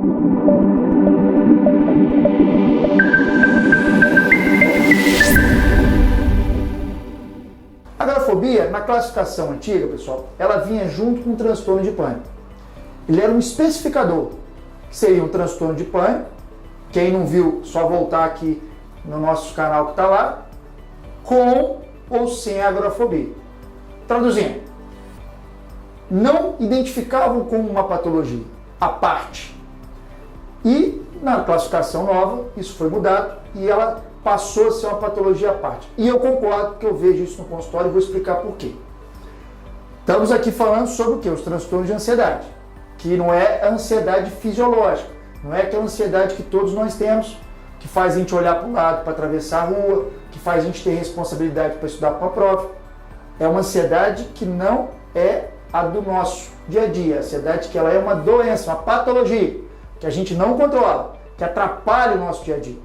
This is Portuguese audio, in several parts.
A agorafobia, na classificação antiga, pessoal, ela vinha junto com o transtorno de pânico. Ele era um especificador, que seria um transtorno de pânico. Quem não viu, só voltar aqui no nosso canal que está lá, com ou sem agorafobia. Traduzindo, não identificavam como uma patologia à parte. E na classificação nova, isso foi mudado e ela passou a ser uma patologia à parte. E eu concordo que eu vejo isso no consultório e vou explicar por quê. Estamos aqui falando sobre o quê? Os transtornos de ansiedade, que não é a ansiedade fisiológica, não é aquela ansiedade que todos nós temos, que faz a gente olhar para o lado para atravessar a rua, que faz a gente ter responsabilidade para estudar para uma prova. É uma ansiedade que não é a do nosso dia a dia. A ansiedade que ela é uma doença, uma patologia, que a gente não controla, que atrapalha o nosso dia a dia.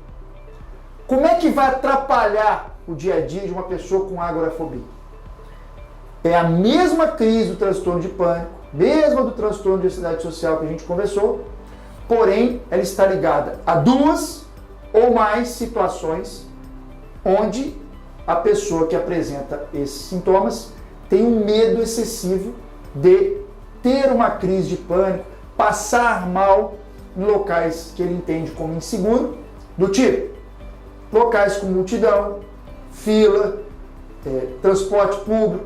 Como é que vai atrapalhar o dia a dia de uma pessoa com agorafobia? É a mesma crise do transtorno de pânico, mesma do transtorno de ansiedade social que a gente conversou, porém ela está ligada a duas ou mais situações onde a pessoa que apresenta esses sintomas tem um medo excessivo de ter uma crise de pânico, passar mal em locais que ele entende como inseguro, do tipo locais com multidão, fila, transporte público,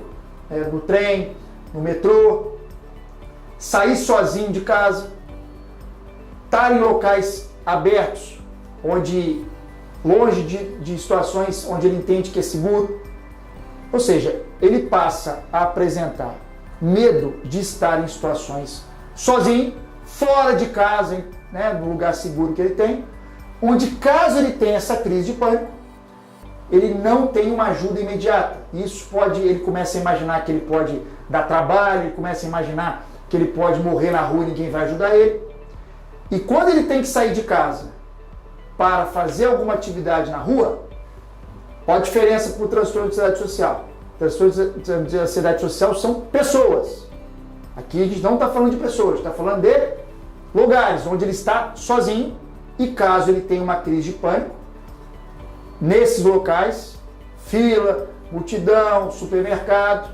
no trem, no metrô, sair sozinho de casa, estar em locais abertos, onde longe de situações onde ele entende que é seguro. Ou seja, ele passa a apresentar medo de estar em situações sozinho, fora de casa, né, no lugar seguro que ele tem, onde caso ele tenha essa crise de pânico, ele não tem uma ajuda imediata. Isso ele começa a imaginar que ele pode dar trabalho, ele começa a imaginar que ele pode morrer na rua e ninguém vai ajudar ele. E quando ele tem que sair de casa para fazer alguma atividade na rua, qual a diferença para o transtorno de ansiedade social? Transtorno de ansiedade social são pessoas. Aqui a gente não está falando de pessoas, está falando de lugares onde ele está sozinho e caso ele tenha uma crise de pânico, nesses locais, fila, multidão, supermercado,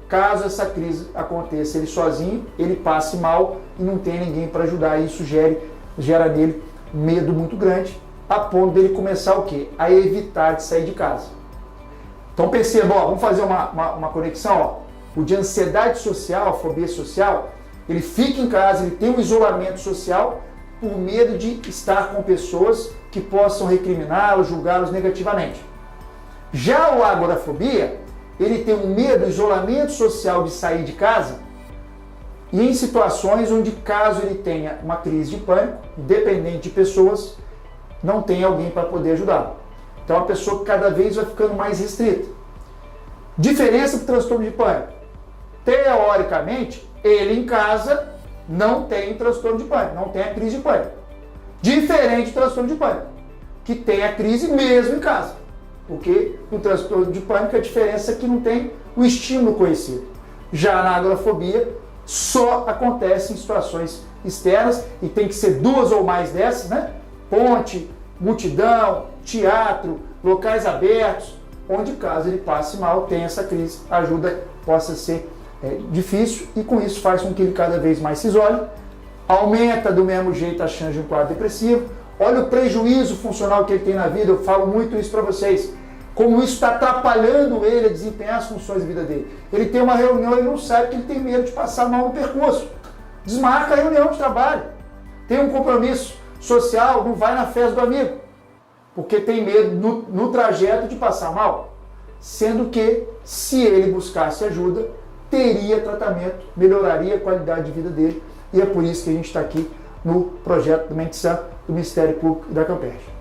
caso essa crise aconteça ele sozinho, ele passe mal e não tem ninguém para ajudar, isso gera nele medo muito grande, a ponto dele começar o quê? A evitar de sair de casa. Então perceba, vamos fazer uma conexão. O de ansiedade social, a fobia social, ele fica em casa, ele tem um isolamento social por medo de estar com pessoas que possam recriminá-los, julgá-los negativamente. Já o agorafobia, ele tem um medo, isolamento social de sair de casa e em situações onde, caso ele tenha uma crise de pânico, dependente de pessoas, não tem alguém para poder ajudá-lo. Então, é uma pessoa que cada vez vai ficando mais restrita. Diferença do transtorno de pânico. Teoricamente, ele em casa não tem transtorno de pânico, não tem a crise de pânico. Diferente do transtorno de pânico, que tem a crise mesmo em casa. Porque no transtorno de pânico a diferença é que não tem o estímulo conhecido. Já na agorafobia, só acontece em situações externas e tem que ser duas ou mais dessas, né? Ponte, multidão, teatro, locais abertos, onde caso ele passe mal, tem essa crise, a ajuda possa ser difícil e com isso faz com que ele cada vez mais se isole, aumenta do mesmo jeito a chance de um quadro depressivo. Olha o prejuízo funcional que ele tem na vida, eu falo muito isso para vocês, como isso está atrapalhando ele a desempenhar as funções da vida dele. Ele tem uma reunião, ele não sabe que ele tem medo de passar mal no percurso, desmarca a reunião de trabalho, tem um compromisso social, não vai na festa do amigo, porque tem medo no trajeto de passar mal, sendo que se ele buscasse ajuda, teria tratamento, melhoraria a qualidade de vida dele, e é por isso que a gente está aqui no projeto do Mente Sã, do Ministério Público da Camperj.